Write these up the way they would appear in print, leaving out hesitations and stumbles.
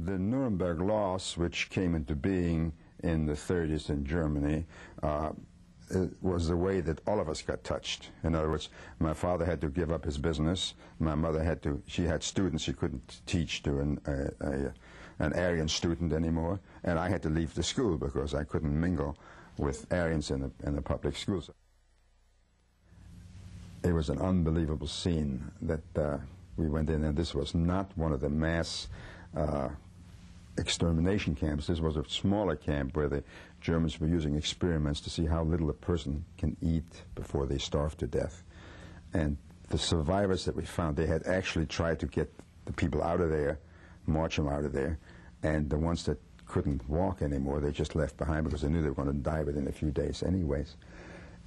The Nuremberg laws, which came into being in the 30s in Germany, it was the way that all of us got touched. In other words, my father had to give up his business. My mother had to, she had students she couldn't teach to an Aryan student anymore, and I had to leave the school because I couldn't mingle with Aryans in the public schools. It was an unbelievable scene that we went in, and this was not one of the mass extermination camps. This was a smaller camp where the Germans were using experiments to see how little a person can eat before they starve to death. And the survivors that we found, they had actually tried to get the people out of there, march them out of there, and the ones that couldn't walk anymore, they just left behind because they knew they were going to die within a few days anyways.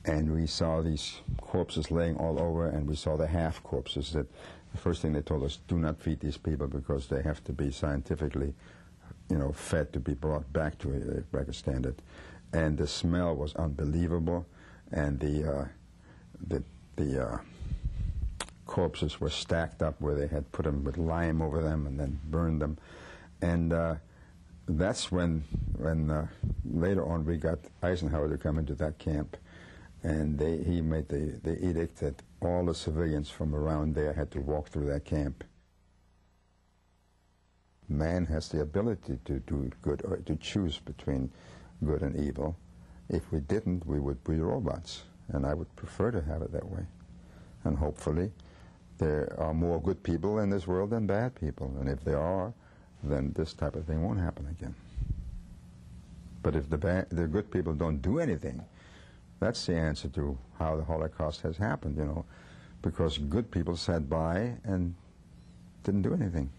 And we saw these corpses laying all over, and we saw the half corpses. That the first thing they told us, do not feed these people because they have to be scientifically, fed to be brought back to a regular standard. And the smell was unbelievable, and the corpses were stacked up where they had put them with lime over them and then burned them. And that's when later on we got Eisenhower to come into that camp. And he made the edict that all the civilians from around there had to walk through that camp. Man has the ability to do good or to choose between good and evil. If we didn't, we would be robots. And I would prefer to have it that way. And hopefully there are more good people in this world than bad people. And if there are, then this type of thing won't happen again. But if the good people don't do anything, that's the answer to how the Holocaust has happened, because good people sat by and didn't do anything.